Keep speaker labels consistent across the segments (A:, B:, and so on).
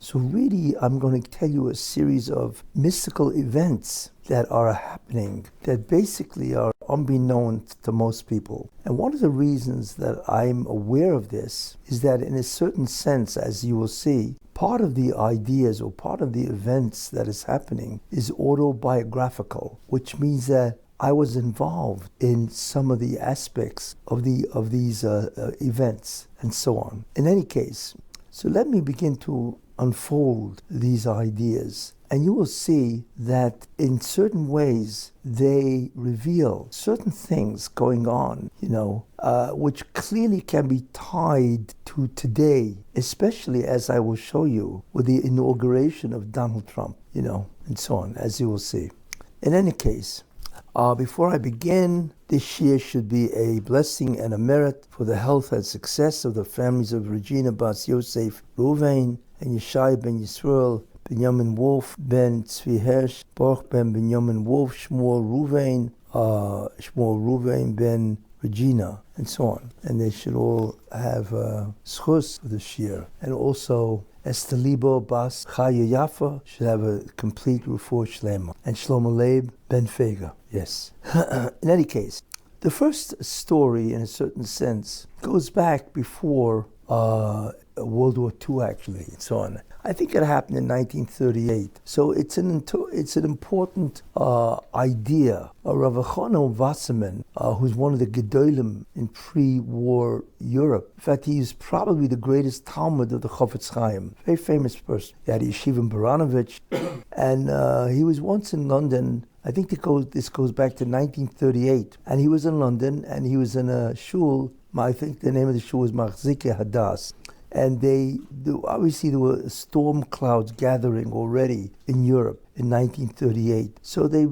A: So really, I'm going to tell you a series of mystical events that are happening that basically are unbeknownst to most people. And one of the reasons that I'm aware of this is that in a certain sense, as you will see, part of the ideas or part of the events that is happening is autobiographical, which means that I was involved in some of the aspects of these events and so on. In any case, so let me begin to unfold these ideas. And you will see that in certain ways they reveal certain things going on, which clearly can be tied to today, especially as I will show you with the inauguration of Donald Trump, and so on, as you will see. In any case, before I begin, this year should be a blessing and a merit for the health and success of the families of Regina Bas Yosef Ruvain and Yeshai ben Yisrael, Benjamin Wolf ben Tzvi Hersh, Baruch ben Benjamin Wolf, Shmuel Ruvain ben Regina, and so on. And they should all have schus for this year. And also Esther Libo Bas Chaya Yafa should have a complete refuah shlema. And Shlomo Leib ben Fega, yes. In any case, the first story, in a certain sense, goes back before World War II, actually, and so on. I think it happened in 1938. So it's an important idea. Rav Chanan Wasserman, who's one of the Gedolim in pre-war Europe. In fact, he is probably the greatest Talmud of the Chofetz Chaim. Very famous person. He had a yeshiva in Baranovich. And he was once in London. I think this goes back to 1938. And he was in London, and he was in a shul. I think the name of the shul was Machzike Hadass. And obviously there were storm clouds gathering already in Europe in 1938. So they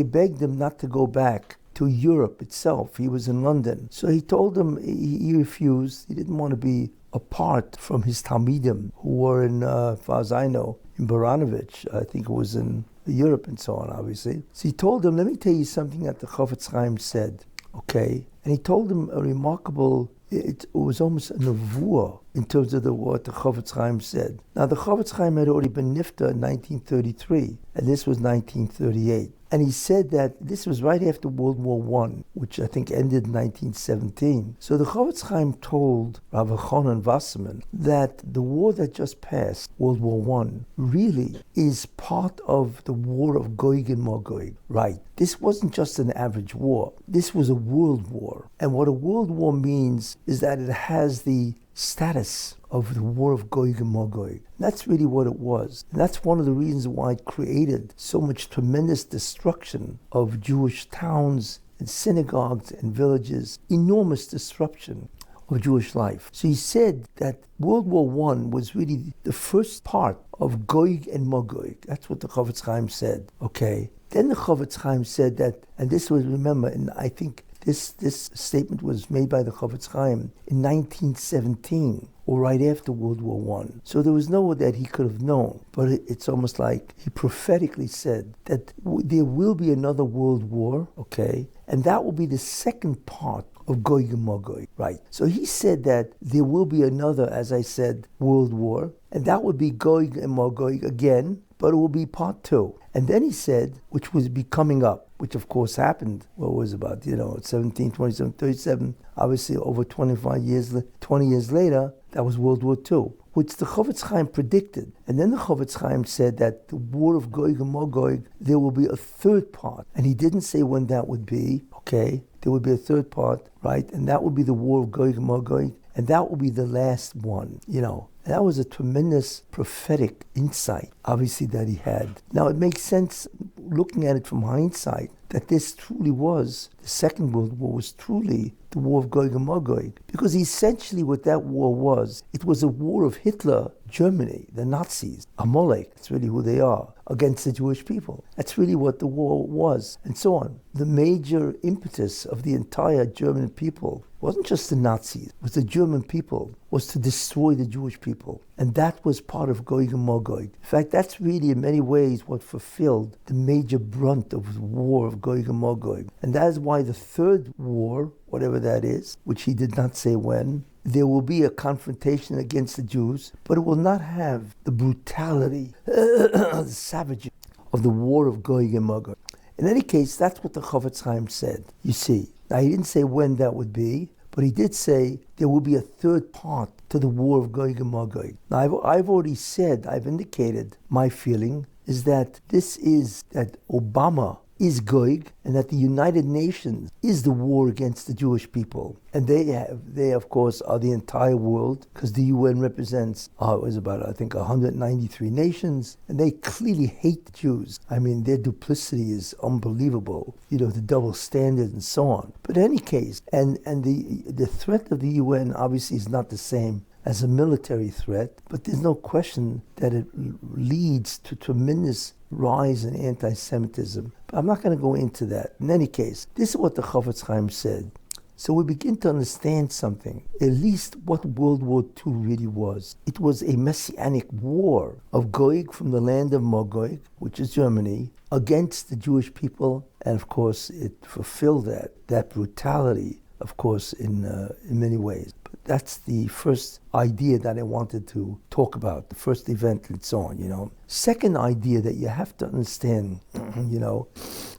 A: begged him not to go back to Europe itself. He was in London. So he told them he refused. He didn't want to be apart from his Talmidim, who were in, as far as I know, in Baranovich. I think it was in Europe and so on, obviously. So he told them, let me tell you something that the Chofetz Chaim said, okay? And he told them a remarkable, it was almost a nevuah in terms of what the Chofetz Chaim said. Now, the Chofetz Chaim had already been nifta in 1933, and this was 1938. And he said that this was right after World War I, which I think ended in 1917. So the Chofetz Chaim told Rav Chanan Wasserman that the war that just passed, World War I, really is part of the war of Gog and Magog. Right. This wasn't just an average war. This was a world war. And what a world war means is that it has the status of the war of Gog and Magog. That's really what it was. And that's one of the reasons why it created so much tremendous destruction of Jewish towns and synagogues and villages, enormous disruption of Jewish life. So he said that World War I was really the first part of Gog and Magog. That's what the Chofetz Chaim said. Okay. Then the Chofetz Chaim said that, and this was, remember, and I think this statement was made by the Chofetz Chaim in 1917, or right after World War I. So there was no way that he could have known, but it's almost like he prophetically said that there will be another world war, okay, and that will be the second part of Gog and Magog, right? So he said that there will be another, as I said, world war, and that would be Gog and Magog again, but it will be part two. And then he said, which would be coming up, which of course happened, what was about, 17, 27, 37, obviously over 20 years later, that was World War II, which the Chofetz Chaim predicted. And then the Chofetz Chaim said that the war of Gog and Magog, there will be a third part. And he didn't say when that would be, okay? There would be a third part, right? And that would be the war of Gog and Magog, and that will be the last one, And that was a tremendous prophetic insight, obviously, that he had. Now, it makes sense, looking at it from hindsight, that this truly was, the Second World War was truly the war of Gog and Magog. Because essentially what that war was, it was a war of Hitler, Germany, the Nazis, Amalek, that's really who they are, against the Jewish people. That's really what the war was, and so on. The major impetus of the entire German people wasn't just the Nazis, it was the German people, was to destroy the Jewish people. And that was part of Gog and Magog. In fact, that's really in many ways what fulfilled the major brunt of the war of Gog and Magog. And that is why the third war, whatever that is, which he did not say when, there will be a confrontation against the Jews, but it will not have the brutality, the savagery of the war of Gog and Magog. In any case, that's what the Chofetz Chaim said. You see, now he didn't say when that would be, but he did say there will be a third part to the war of Gog and Magog. Now, I've already said, I've indicated my feeling is that this is that Obama is Gog, and that the United Nations is the war against the Jewish people. And they of course, are the entire world, because the UN represents, it was about, I think, 193 nations, and they clearly hate the Jews. I mean, their duplicity is unbelievable, the double standard and so on. But in any case, and the threat of the UN obviously is not the same as a military threat, but there's no question that it leads to tremendous rise in anti-Semitism. But I'm not going to go into that. In any case, this is what the Chofetz Chaim said. So we begin to understand something, at least what World War II really was. It was a messianic war of Gog from the land of Magog, which is Germany, against the Jewish people, and of course it fulfilled that brutality, of course, in many ways. That's the first idea that I wanted to talk about, the first event and so on, Second idea that you have to understand,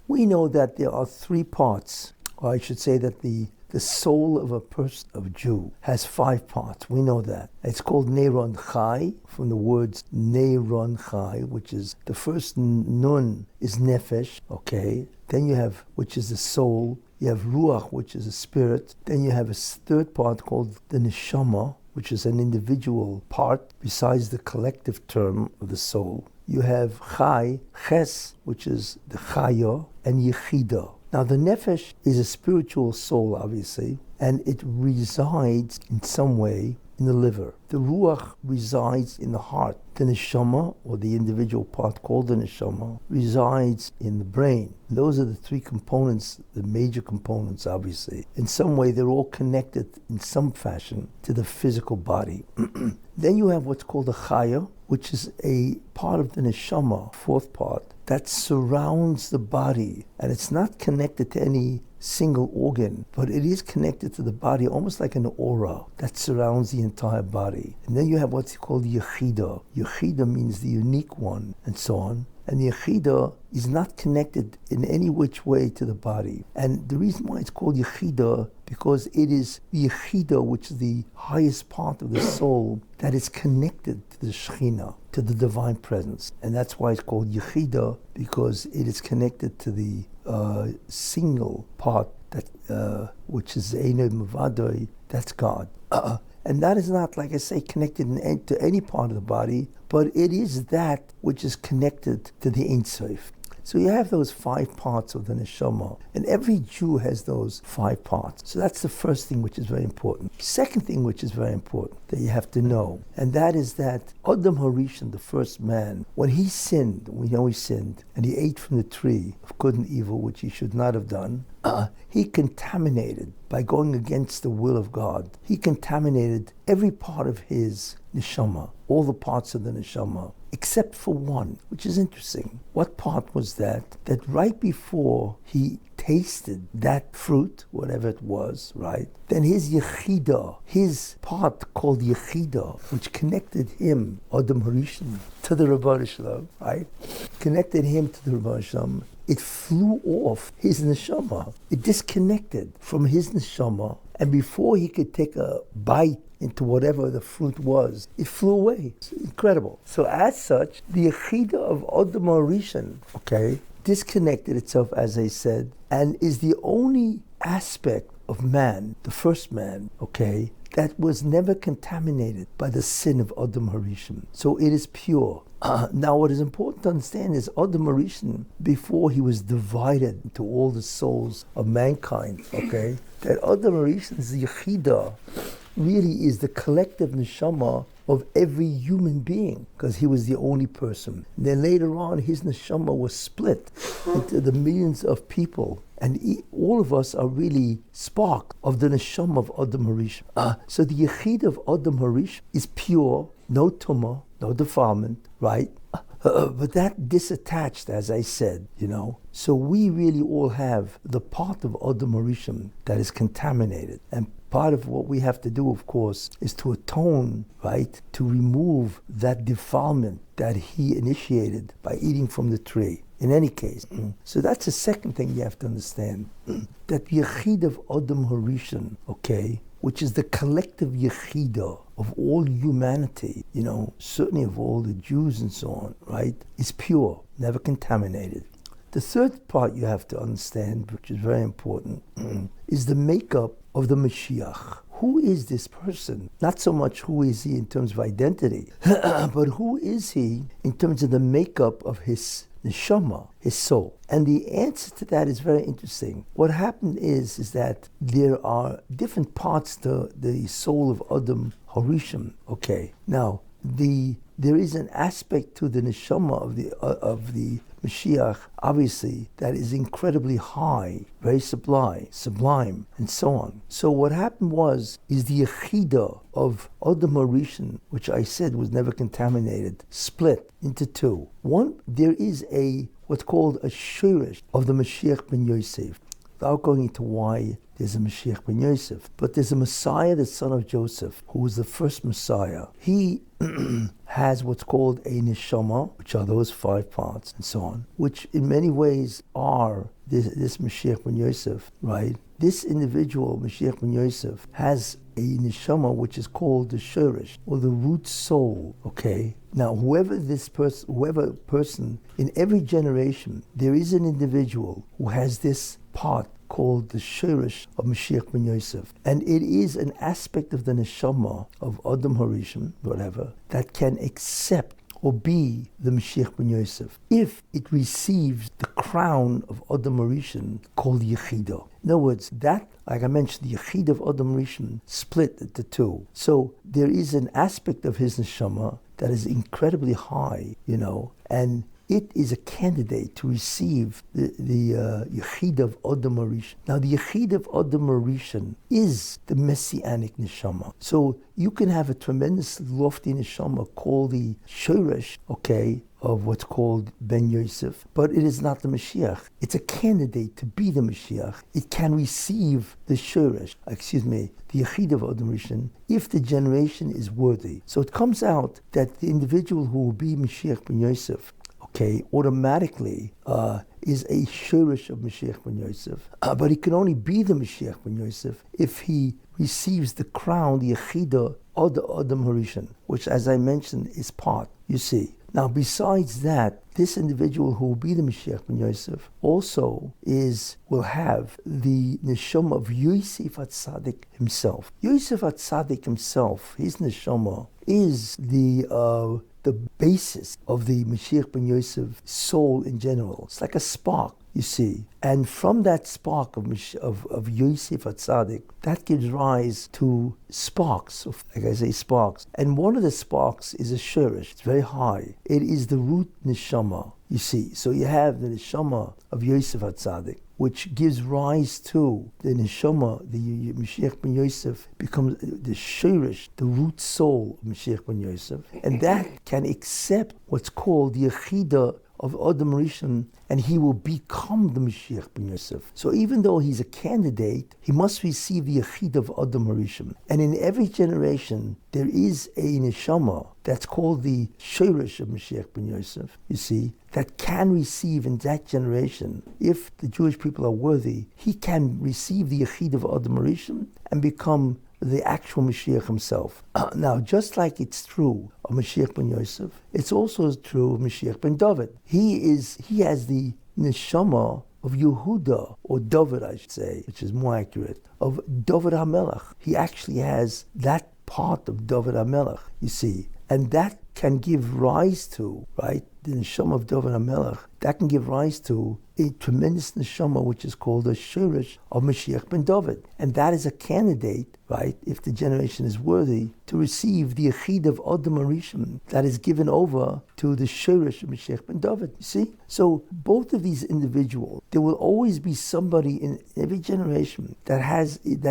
A: we know that there are three parts, or I should say that the soul of a person, of a Jew, has 5 parts. We know that. It's called Neiron Chai, from the words Neiron Chai, which is, the first nun is Nefesh, okay? Then you have, which is the soul. You have Ruach, which is a spirit. Then you have a third part called the Neshama, which is an individual part besides the collective term of the soul. You have Chai, Ches, which is the Chaya, and Yechida. Now the Nefesh is a spiritual soul, obviously, and it resides in some way in the liver. The Ruach resides in the heart. The Neshama, or the individual part called the Neshama, resides in the brain. Those are the 3 components, the major components, obviously. In some way, they're all connected in some fashion to the physical body. Then you have what's called the Chaya, which is a part of the Neshama, 4th part, that surrounds the body. And it's not connected to any single organ, but it is connected to the body, almost like an aura that surrounds the entire body. And then you have what's called Yechida. Yechida means the unique one, and so on. And the Yechida is not connected in any which way to the body. And the reason why it's called Yechida, because it is the Yechida, which is the highest part of the soul, that is connected to the Shekhinah, to the divine presence. And that's why it's called Yechida, because it is connected to the single part, that which is Einod Mavadoi, that's God. And that is not, like I say, connected to any part of the body, but it is that which is connected to the Ein Sof. So you have those 5 parts of the Neshama, and every Jew has those 5 parts. So that's the first thing which is very important. Second thing which is very important that you have to know, and that is that Adam Harishon, the first man, when he sinned, we know he sinned, and he ate from the tree of good and evil, which he should not have done, he contaminated, by going against the will of God, he contaminated every part of his Neshama, all the parts of the Neshama, except for one, which is interesting. What part was that? That right before he tasted that fruit, whatever it was, right? Then his Yechida, his part called Yechida, which connected him, Adam Harishon, to the Rebbeinu Shalom, right? Connected him to the Rebbeinu Shalom. It flew off his neshama. It disconnected from his neshama, and before he could take a bite into whatever the fruit was, it flew away. It's incredible. So as such, the Yechida of Adam Harishon, disconnected itself, as I said, and is the only aspect of man, the first man, that was never contaminated by the sin of Adam Harishon. So it is pure. Now what is important to understand is Adam Harishon, before he was divided into all the souls of mankind, that Adam Harishon's Yechida really is the collective neshama of every human being, because he was the only person. And then later on, his neshama was split into the millions of people, and all of us are really spark of the neshama of Adam Harishon. So the Yechid of Adam Harishon is pure, no tumah, no defilement, right? But that disattached, as I said, So we really all have the part of Adam Harishon that is contaminated. And part of what we have to do, of course, is to atone, right, to remove that defilement that he initiated by eating from the tree. In any case. So that's the second thing you have to understand. That Yechid of Adam Harishon, okay, which is the collective Yechidah of all humanity, certainly of all the Jews and so on, right, is pure, never contaminated. The third part you have to understand, which is very important, is the makeup of the Mashiach. Who is this person? Not so much who is he in terms of identity, but who is he in terms of the makeup of his neshama, his soul. And the answer to that is very interesting. What happened is that there are different parts to the soul of Adam Harishon. Okay, now there is an aspect to the neshama of the Mashiach, obviously, that is incredibly high, very sublime, and so on. So what happened is the Yechidah of Adam Harishon, which I said was never contaminated, split into two. One, there is what's called a shirish of the Mashiach ben Yosef. Without going into why there's a Mashiach ben Yosef, but there's a Messiah, the son of Joseph, who was the first Messiah. He has what's called a neshama, which are those 5 parts, and so on, which in many ways are this Mashiach ben Yosef, right? This individual, Mashiach ben Yosef, has a neshama which is called the shirish, or the root soul, okay? Now, whoever person, in every generation, there is an individual who has this part called the shirish of Mashiach ben Yosef. And it is an aspect of the neshama of Adam Harishon, whatever, that can accept or be the Mashiach ben Yosef if it receives the crown of Adam Harishon called Yechidah. In other words, that, like I mentioned, the Yechidah of Adam Harishon split into two. So there is an aspect of his neshama that is incredibly high, and it is a candidate to receive the Yechidah of Adam Harishon. Now, the Yechidah of Adam Harishon is the Messianic neshama. So you can have a tremendous lofty neshama called the Shoresh, okay, of what's called Ben Yosef, but it is not the Mashiach. It's a candidate to be the Mashiach. It can receive the Shoresh, the Yechidah of Adam Harishon, if the generation is worthy. So it comes out that the individual who will be Mashiach ben Yosef, okay, automatically is a shirish of Mashiach ben Yosef. But he can only be the Mashiach ben Yosef if he receives the crown, the Yechidah of the Adam Harishon, which, as I mentioned, is part, you see. Now, besides that, this individual who will be the Mashiach ben Yosef also will have the neshama of Yosef HaTzadik himself. Yosef HaTzadik himself, his neshama, is the basis of the Mashiach ben Yosef soul in general. It's like a spark, you see. And from that spark of Yosef HaTzadik, that gives rise to sparks, like I say, sparks. And one of the sparks is a shirish. It's very high. It is the root neshama, you see. So you have the neshama of Yosef HaTzadik, which gives rise to the neshama, the Mashiach ben Yosef becomes the shirish, the root soul of Mashiach ben Yosef. And that can accept what's called the Yechidah of Adam Harishon, and he will become the Mashiach ben Yosef. So even though he's a candidate, he must receive the Yechidah of Adam Harishon. And in every generation, there is a neshama that's called the Shirish of Mashiach ben Yosef, you see, that can receive in that generation, if the Jewish people are worthy, he can receive the Yechidah of Adam Harishon and become the actual Mashiach himself. Now, just like it's true of Mashiach ben Yosef, it's also true of Mashiach ben David. He has the neshama of Yehuda, or David, I should say, which is more accurate, of David HaMelech. He actually has that part of David HaMelech, you see, and that can give rise to, right, the neshama of David HaMelech, that can give rise to a tremendous neshama which is called a shirish of Mashiach ben David. And that is a candidate, right, if the generation is worthy, to receive the Yechidah of Adam Harishon that is given over to the shirish of Mashiach ben David. You see? So both of these individuals, there will always be somebody in every generation that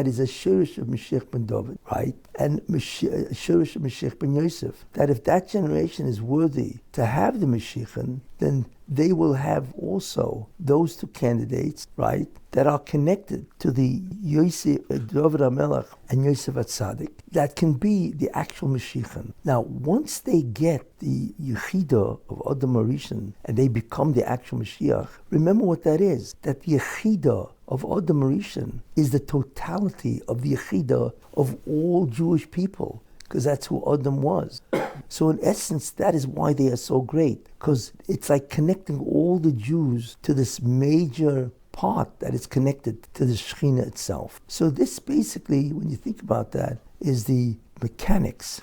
A: is a shirish of Mashiach ben David, right? And shirish of Mashiach ben Yosef. Yosef, that if that generation is worthy to have the Mashiach, then they will have also those two candidates, right, that are connected to the Yosef, David HaMelech and Yosef HaTzadik, that can be the actual Mashiach. Now, once they get the Yechidah of Adam Rishon and they become the actual Mashiach, remember what that is, that the Yechidah of Adam Rishon is the totality of the Yechidah of all Jewish people, because that's who Adam was. So in essence, that is why they are so great, because it's like connecting all the Jews to this major part that is connected to the Shekhinah itself. So this basically, when you think about that, is the mechanics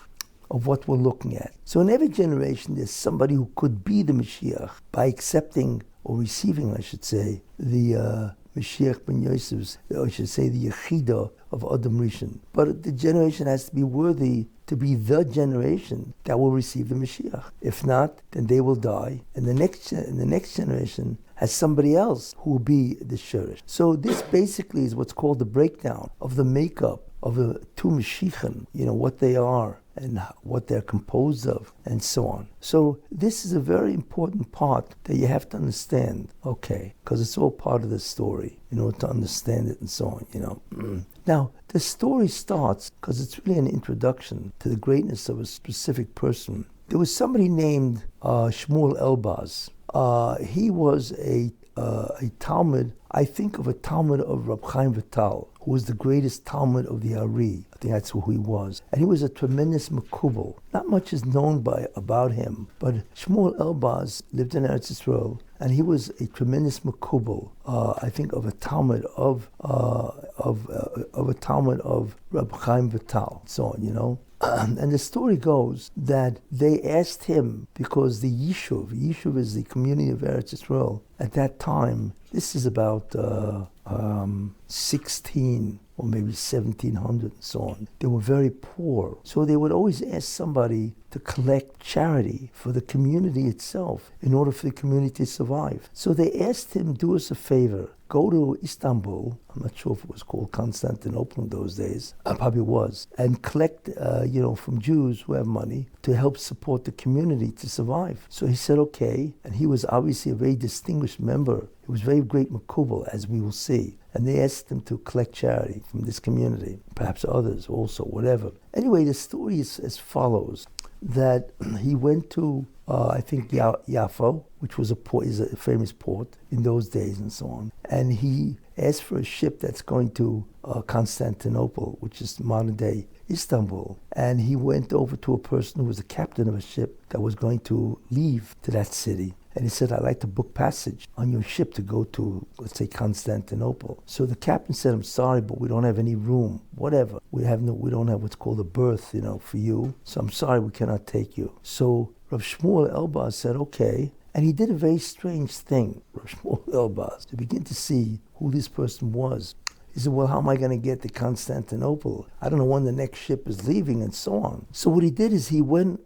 A: of what we're looking at. So in every generation, there's somebody who could be the Mashiach by accepting or receiving, I should say, the Mashiach ben Yosef's, or I should say the Yechidah of Adam Rishon. But the generation has to be worthy to be the generation that will receive the Mashiach. If not, then they will die, and the next generation has somebody else who will be the Shurish. So this basically is what's called the breakdown of the makeup of the two Mashiachim, what they are and what they're composed of, and so on. So this is a very important part that you have to understand, okay, because it's all part of the story, to understand it and so on, Now, the story starts because it's really an introduction to the greatness of a specific person. There was somebody named Shmuel Elbaz. He was a Talmud, I think of a Talmud of Rab Chaim Vital, who was the greatest Talmud of the Ari. I think that's who he was. And he was a tremendous Makubal. Not much is known about him, but Shmuel Elbaz lived in Eretz Yisrael, and he was a tremendous Makubal, I think of a Talmud of a Talmud of Rab Chaim Vital, so on, And the story goes that they asked him, because the Yishuv is the community of Eretz Yisrael, at that time, this is about 16 or maybe 1700 and so on. They were very poor. So they would always ask somebody to collect charity for the community itself in order for the community to survive. So they asked him, do us a favor, go to Istanbul, I'm not sure if it was called Constantinople in those days, probably was, and collect, from Jews who have money to help support the community to survive. So he said, okay, and he was obviously a very distinguished member. He was very great Makubal, as we will see. And they asked him to collect charity from this community, perhaps others also, whatever. Anyway, the story is as follows, that he went to, I think, Yaffo, which was is a famous port in those days and so on. And he asked for a ship that's going to Constantinople, which is modern-day Istanbul. And he went over to a person who was the captain of a ship that was going to leave to that city. And he said, I'd like to book passage on your ship to go to, let's say, Constantinople. So the captain said, I'm sorry, but we don't have any room, whatever. We don't have what's called a berth, for you. So I'm sorry, we cannot take you. So Rav Shmuel Elbaz said, okay. And he did a very strange thing, Rav Shmuel Elbaz, to begin to see who this person was. He said, well, how am I going to get to Constantinople? I don't know when the next ship is leaving and so on. So what he did is he went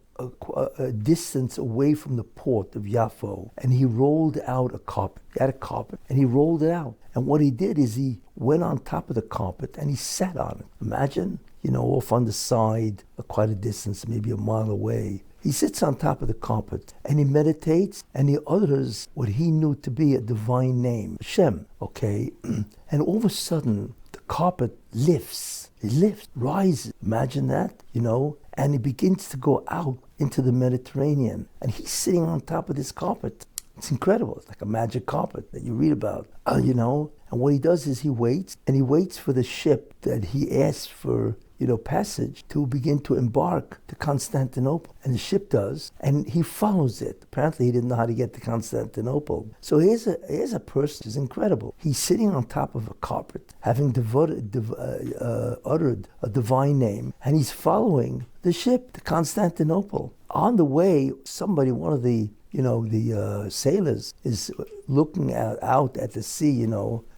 A: a distance away from the port of Yaffo, and he rolled out a carpet. He had a carpet, and he rolled it out. And what he did is he went on top of the carpet, and he sat on it. Imagine, off on the side, quite a distance, maybe a mile away. He sits on top of the carpet, and he meditates, and he utters what he knew to be a divine name, Hashem, okay? And all of a sudden, the carpet lifts. It lifts, rises. Imagine that, and it begins to go out into the Mediterranean. And he's sitting on top of this carpet. It's incredible. It's like a magic carpet that you read about, And what he does is he waits for the ship that he asks for, passage to begin to embark to Constantinople. And the ship does, and he follows it. Apparently he didn't know how to get to Constantinople. So here's a person who's incredible. He's sitting on top of a carpet, having uttered a divine name, and he's following the ship to Constantinople. On the way, one of the sailors is looking out at the sea,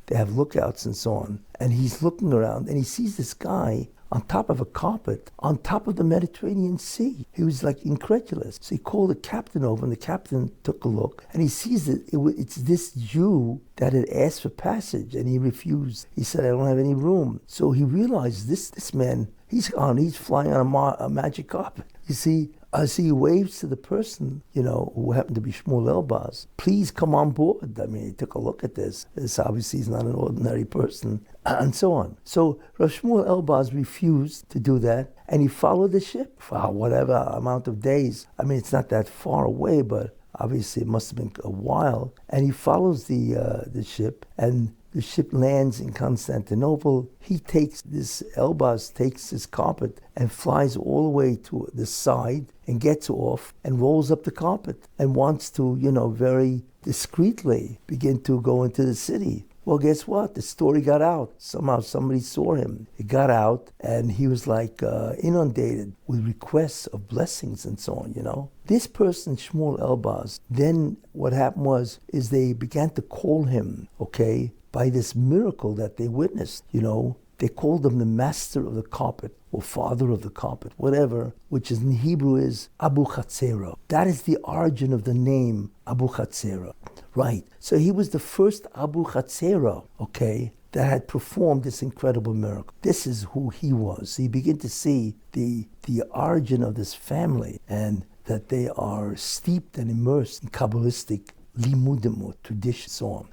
A: they have lookouts and so on. And he's looking around, and he sees this guy on top of a carpet, on top of the Mediterranean Sea. He was like incredulous. So he called the captain over, and the captain took a look, and he sees that it's this Jew that had asked for passage, and he refused. He said, I don't have any room. So he realized this man, he's flying on a magic carpet. You see, As he waves to the person, who happened to be Shmuel Elbaz, please come on board. I mean, he took a look at this. This obviously is not an ordinary person, and so on. So Rav Shmuel Elbaz refused to do that, and he followed the ship for whatever amount of days. I mean, it's not that far away, but obviously it must have been a while. And he follows the ship, and the ship lands in Constantinople. Elbaz takes his carpet and flies all the way to the side and gets off and rolls up the carpet and wants to, very discreetly begin to go into the city. Well, guess what? The story got out. Somehow somebody saw him. It got out, and he was inundated with requests of blessings and so on, This person, Shmuel Elbaz, then what happened is they began to call him, by this miracle that they witnessed, They called him the master of the carpet, or father of the carpet, whatever, which in Hebrew is Abu Chatzera. That is the origin of the name Abu Chatzera. Right. So he was the first Abu Chatzera, that had performed this incredible miracle. This is who he was. So you begin to see the origin of this family, and that they are steeped and immersed in Kabbalistic limudim, or tradition, so on.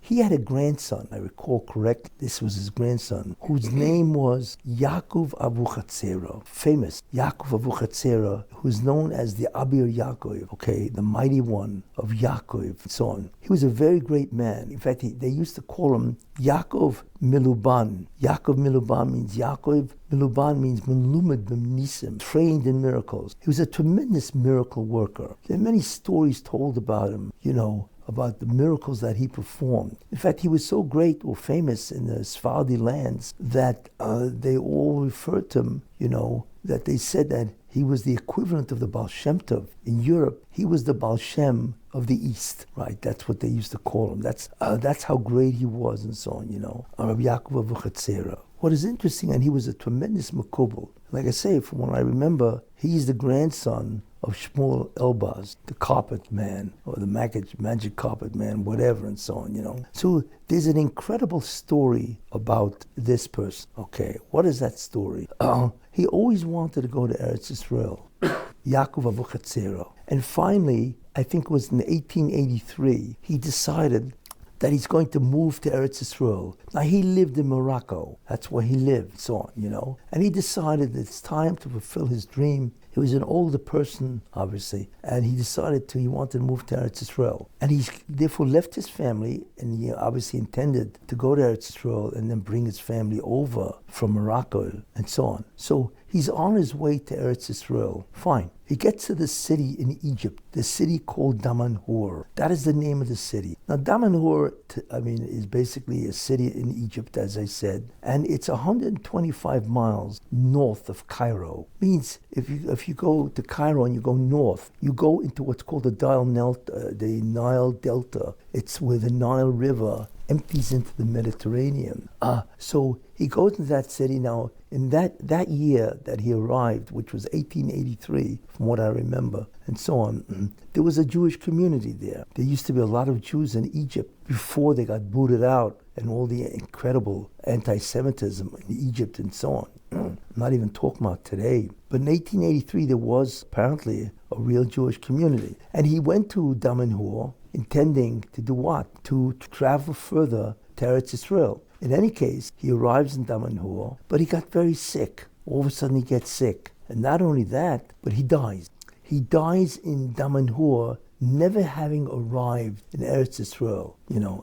A: He had a grandson, I recall correctly, this was his grandson, whose name was Yaakov Abu Chatzera, famous Yaakov Abu Chatzera, who's known as the Abir Yaakov, the mighty one of Yaakov, and so on. He was a very great man. In fact, they used to call him Yaakov Miluban. Yaakov Miluban means Yaakov. Miluban means Melumad B'Nisim, trained in miracles. He was a tremendous miracle worker. There are many stories told about him, about the miracles that he performed. In fact, he was so great or famous in the Sephardi lands that they all referred to him, that they said that he was the equivalent of the Baal Shem Tov. In Europe, he was the Baal Shem of the East, right? That's what they used to call him. That's how great he was, and so on, Rabbi Yaakov Abu Chatzera. What is interesting, and he was a tremendous makubal. Like I say, from what I remember, he's the grandson of Shmuel Elbaz, the carpet man, or the magic carpet man, whatever, and so on, So there's an incredible story about this person, What is that story? He always wanted to go to Eretz Israel, Yaakov Abu Chatzera. And finally, I think it was in 1883, he decided that he's going to move to Eretz Israel. Now, he lived in Morocco. That's where he lived, so on, And he decided that it's time to fulfill his dream. He was an older person, obviously, and he decided he wanted to move to Eretz Israel. And he therefore left his family, and he obviously intended to go to Eretz Israel and then bring his family over from Morocco and so on. So he's on his way to Eretz Israel. Fine. He gets to the city in Egypt, the city called Damanhur. That is the name of the city. Now, Damanhur, is basically a city in Egypt, as I said, and it's 125 miles north of Cairo. Means if you go to Cairo and you go north, you go into what's called the Nile Delta. It's where the Nile River empties into the Mediterranean. So he goes into that city. Now, in that year that he arrived, which was 1883, from what I remember, and so on, there was a Jewish community there. There used to be a lot of Jews in Egypt before they got booted out and all the incredible anti-Semitism in Egypt and so on. I'm not even talking about today. But in 1883, there was apparently a real Jewish community. And he went to Damanhur intending to do what? To travel further to Eretz Israel. In any case, he arrives in Damanhur, but he got very sick. All of a sudden he gets sick. And not only that, but he dies. He dies in Damanhur, never having arrived in Eretz Israel.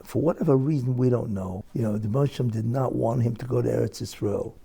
A: For whatever reason we don't know. The Moshiach did not want him to go to Eretz Israel,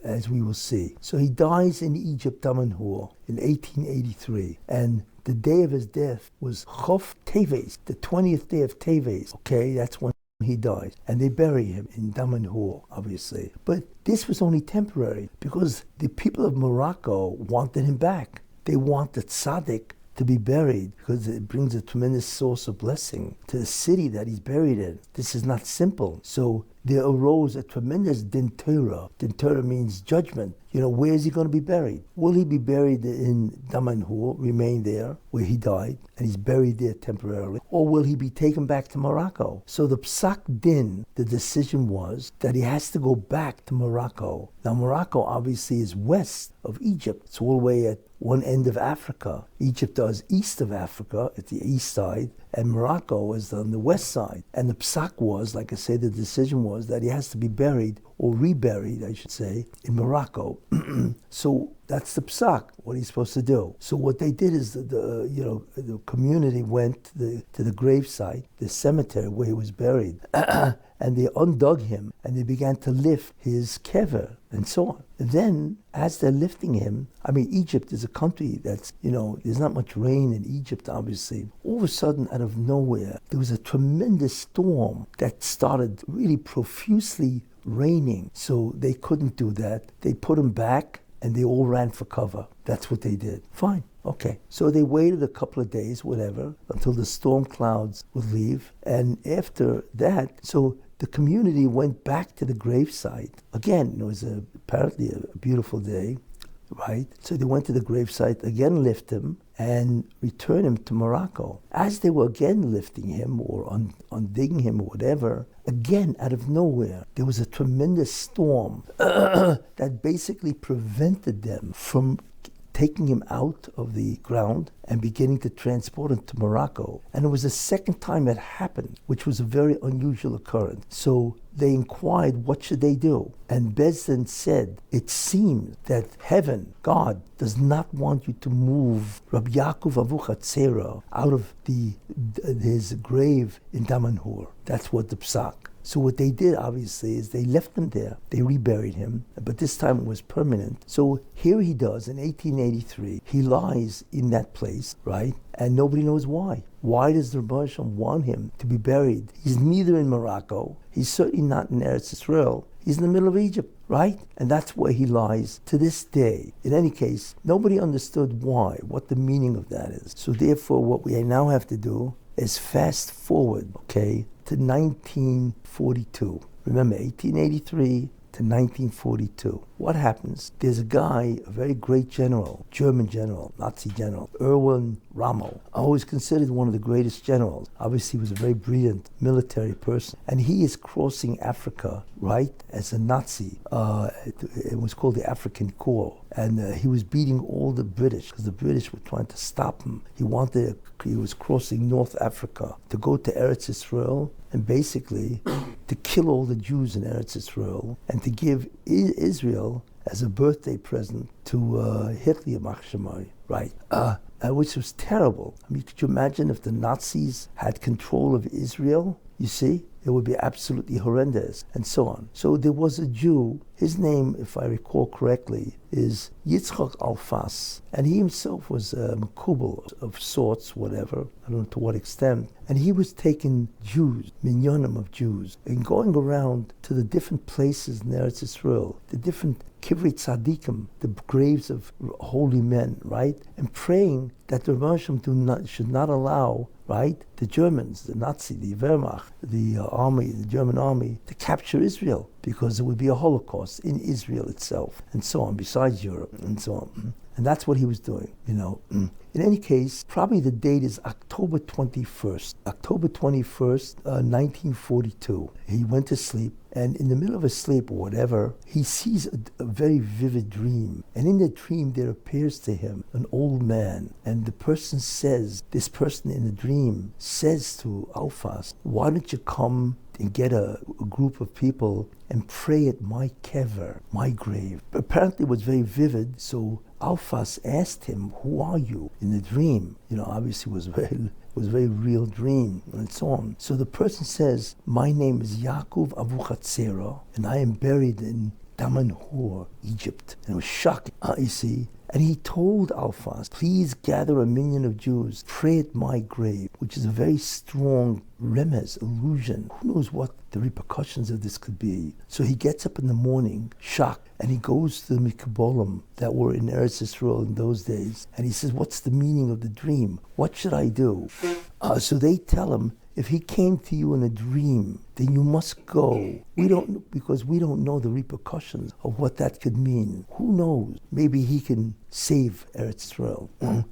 A: as we will see. So he dies in Egypt, Damanhur, in 1883. And the day of his death was Chof Teves, the 20th day of Teves. That's when he died. And they bury him in Damanhur, obviously. But this was only temporary, because the people of Morocco wanted him back. They wanted Tzaddik to be buried, because it brings a tremendous source of blessing to the city that he's buried in. This is not simple. So there arose a tremendous din Torah. Din Torah means judgment. where is he going to be buried? Will he be buried in Damanhur, remain there where he died, and he's buried there temporarily, or will he be taken back to Morocco? So the Psak Din, the decision was that he has to go back to Morocco. Now Morocco obviously is west of Egypt. It's all the way at one end of Africa. Egypt is east of Africa at the east side, and Morocco is on the west side. And the psak was, like I say, the decision was that he has to be buried, or reburied, I should say, in Morocco. So that's the psak, what he's supposed to do. So what they did is the community went to the gravesite, the cemetery where he was buried, and they undug him, and they began to lift his kever, and so on. And then, as they're lifting him, Egypt is a country that's, there's not much rain in Egypt, obviously. All of a sudden, out of nowhere, there was a tremendous storm that started really profusely raining. So they couldn't do that. They put him back, and they all ran for cover. That's what they did. Fine. Okay. So they waited a couple of days, whatever, until the storm clouds would leave. And after that, so the community went back to the gravesite. Again, it was apparently a beautiful day, right? So they went to the gravesite, again lift him, and return him to Morocco. As they were again lifting him, or undigging him, or whatever, again, out of nowhere, there was a tremendous storm that basically prevented them from taking him out of the ground and beginning to transport him to Morocco. And it was the second time it happened, which was a very unusual occurrence. So they inquired, what should they do? And Bezdin said, it seems that heaven, God, does not want you to move Rabbi Yaakov Avuchatzera out of his grave in Damanhur. That's what the psak. So what they did, obviously, is they left him there. They reburied him, but this time it was permanent. So here he does, in 1883, he lies in that place, right? And nobody knows why. Why does the Rebbe Hashem want him to be buried? He's neither in Morocco, he's certainly not in Eretz Israel, he's in the middle of Egypt, right? And that's where he lies to this day. In any case, nobody understood why, what the meaning of that is. So therefore, what we now have to do is fast forward, okay, to 1942. Remember, 1883 to 1942. What happens? There's a guy, a very great general, German general, Nazi general, Erwin Rommel, always considered one of the greatest generals. Obviously, he was a very brilliant military person. And he is crossing Africa, right, as a Nazi. It was called the African Corps. And he was beating all the British, because the British were trying to stop him. He was crossing North Africa to go to Eretz Israel, and basically to kill all the Jews in Eretz Israel, and to give Israel as a birthday present to Hitler, right? Which was terrible. Could you imagine if the Nazis had control of Israel? You see? It would be absolutely horrendous, and so on. So there was a Jew, his name, if I recall correctly, is Yitzchak Alfas, and he himself was a Makubal of sorts, whatever, I don't know to what extent, and he was taking Jews, minyanim of Jews, and going around to the different places in Eretz Israel, the different Kivri Tzadikim, the graves of holy men, right, and praying that the Rebbe Hashem should not allow, right, the Germans, the Nazi, the Wehrmacht, the army, the German army, to capture Israel, because it would be a Holocaust in Israel itself, and so on, besides Europe, and so on. And that's what he was doing, In any case, probably the date is October 21st. October 21st, 1942. He went to sleep, and in the middle of his sleep or whatever, he sees a very vivid dream. And in the dream, there appears to him an old man. And the person says, this person in the dream says to Alfas, why don't you come and get a group of people and pray at my kever, my grave. But apparently it was very vivid, so Alfas asked him, who are you? In the dream, obviously it was a very real dream, and so on. So the person says, my name is Yaakov Avuchatzera, and I am buried in Damanhur, Egypt. And it was shocking, you see. And he told Alfas, please gather a million of Jews, pray at my grave, which is a very strong remez, illusion. Who knows what the repercussions of this could be? So he gets up in the morning, shocked, and he goes to the Mikabolim that were in Eretz Israel in those days, and he says, what's the meaning of the dream? What should I do? So they tell him, if he came to you in a dream then you must go. Because we don't know the repercussions of what that could mean. Who knows? Maybe he can save Eretz Israel.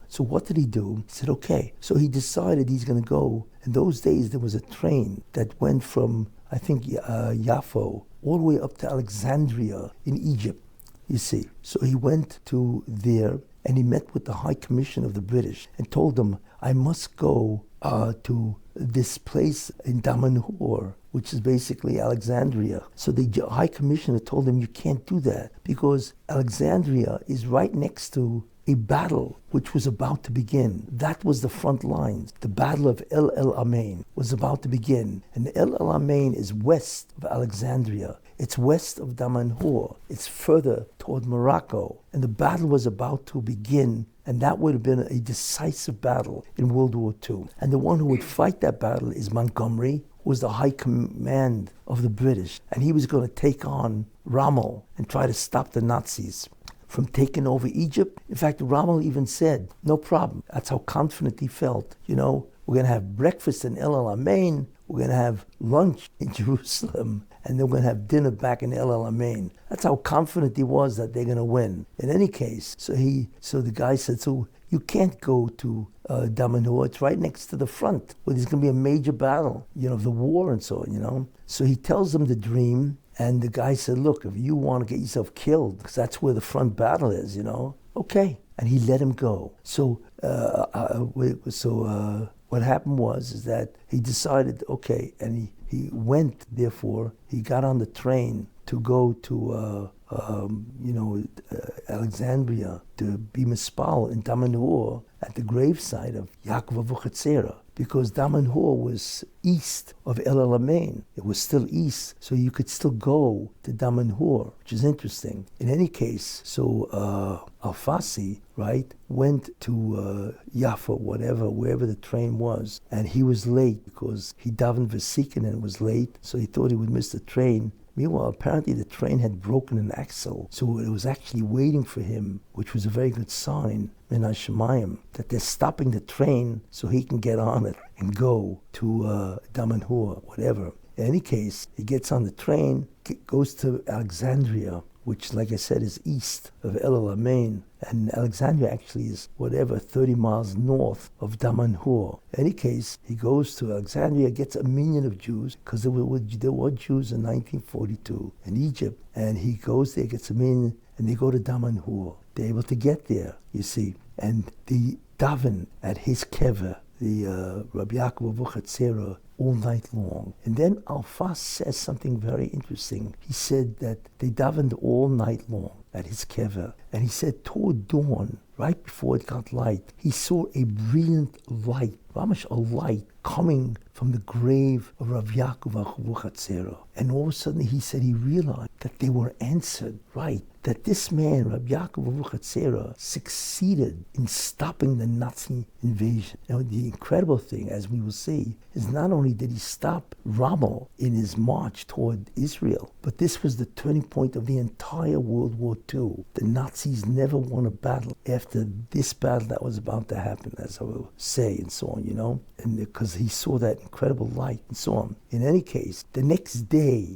A: So what did he do? He said, okay. So he decided he's going to go. In those days, there was a train that went from, I think, Yaffo, all the way up to Alexandria in Egypt, you see. So he went to there, and he met with the High Commission of the British and told them, I must go to this place in Damanhur, which is basically Alexandria. So the High Commissioner told him, you can't do that because Alexandria is right next to a battle which was about to begin. That was the front lines. The Battle of El Alamein was about to begin. And El Alamein is west of Alexandria. It's west of Damanhur. It's further toward Morocco. And the battle was about to begin, and that would have been a decisive battle in World War II. And the one who would fight that battle is Montgomery, who was the high command of the British. And he was going to take on Rommel and try to stop the Nazis from taking over Egypt. In fact, Rommel even said, no problem. That's how confident he felt. You know, we're going to have breakfast in El Alamein, we're going to have lunch in Jerusalem, and then we're going to have dinner back in El Alamein. That's how confident he was that they're going to win. In any case, so the guy said, so you can't go to Damanhur. It's right next to the front where there's going to be a major battle, you know, the war and so on, you know. So he tells them the dream, and the guy said, look, if you want to get yourself killed, because that's where the front battle is, you know, okay. And he let him go. So what happened was that he decided, okay, and he went, therefore, he got on the train to go to, Alexandria, to be mispal in Damanhur at the gravesite of Yaakov Avuchatzera, because Damanhur was east of El Alamein. It was still east, so you could still go to Damanhur, which is interesting. In any case, so Al-Fasi, right, went to Yaffa, wherever the train was, and he was late because he davened Vesikin and was late, so he thought he would miss the train. Meanwhile, apparently the train had broken an axle, so it was actually waiting for him, which was a very good sign, Min HaShemayim, that they're stopping the train so he can get on it and go to Damanhur, whatever. In any case, he gets on the train, goes to Alexandria, which, like I said, is east of El Alamein. And Alexandria actually is 30 miles north of Damanhur. In any case, he goes to Alexandria, gets a million of Jews, because there were Jews in 1942 in Egypt. And he goes there, gets a million, and they go to Damanhur. They're able to get there, you see. And the daven at his kever, the Rabbi Yaakov Avuchatzera, all night long. And then Al-Fas says something very interesting. He said that they davened all night long at his kever. And he said toward dawn, right before it got light, he saw a brilliant light, a light coming from the grave of Rav Yaakov Avuchatzera. And all of a sudden he said he realized that they were answered, right? That this man, Rav Yaakov Avuchatzera, succeeded in stopping the Nazi invasion. Now, the incredible thing, as we will see, is not only did he stop Rommel in his march toward Israel, but this was the turning point of the entire World War II. The Nazis never won a battle after this battle that was about to happen, as I will say, and so on, you know, and because he saw that incredible light and so on. In any case, the next day,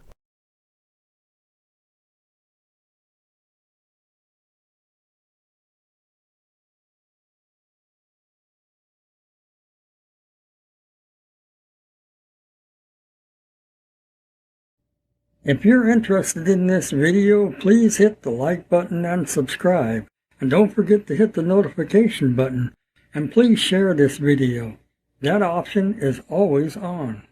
B: If you're interested in this video, please hit the like button and subscribe. And don't forget to hit the notification button. And please share this video. That option is always on.